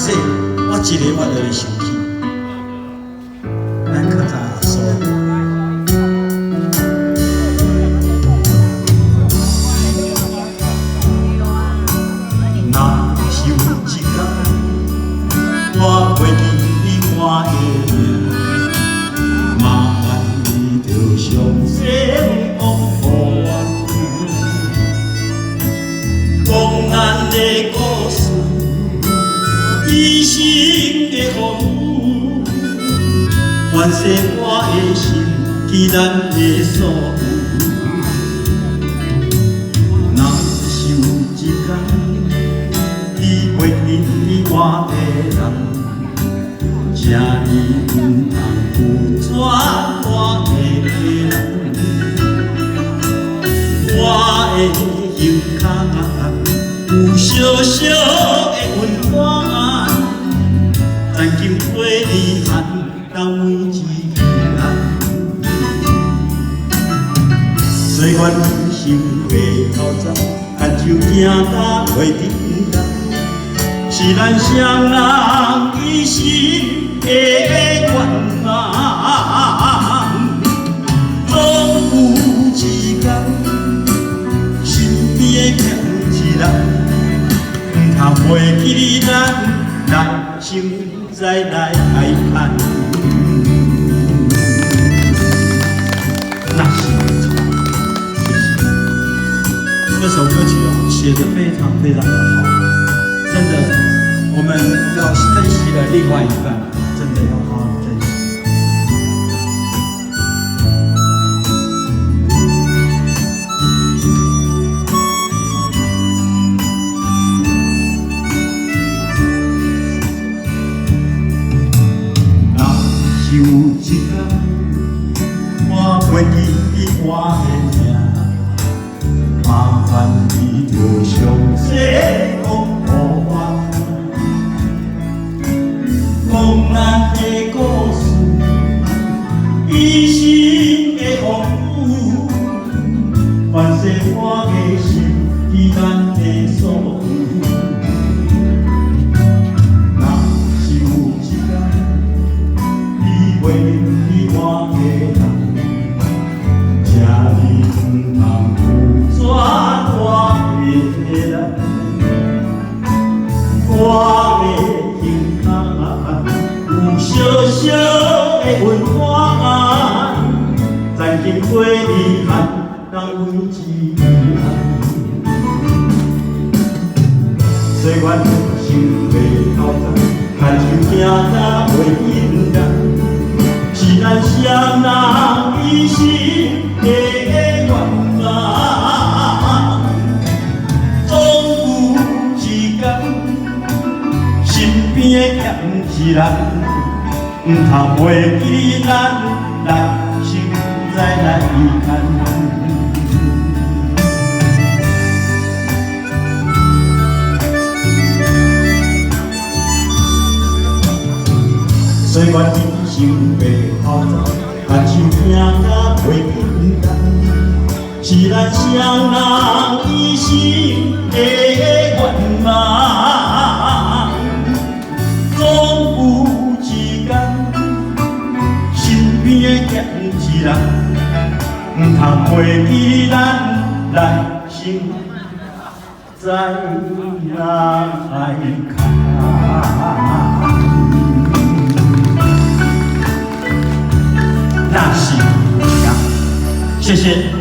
说，我一个我就会生气。咱较早说，若是有一天我袂记你我的名，麻烦你着详细讲予我听，讲咱的故事。 一生的风雨，愿说我的心记咱的所有。若是有一天，你袂记我的人，请你不通有转我的人，我的胸口有小小的温暖。 咱今过离汉，当每一人。虽然心袂透早，但就行甲袂沉重，是咱双人一生的愿望。总有一天，身边的欠一人，唔通袂记咱来生。 再来爱看，那是这首歌曲写得非常非常的好，真的，我们要珍惜了另外一半，真的要好好珍惜。有一天，我袂记我的名，麻烦你着详细讲予我听，讲咱的故事，一生的风雨，愿说我的心记咱的所有。 为你我的人，请你不通有转我的人，我的胸口有小小的温暖，咱今过离汉，当每一人。虽然心袂透早，但就行甲袂沉重。 是咱双人一生的愿望，总有一天，身边的欠一人，唔通袂记咱来生再来看。虽然人生袂透早，但就行甲袂沉重，是咱双人一生的愿望。总有一天，身边的欠一人，唔通袂记咱来生再来看。 那是一样，谢谢。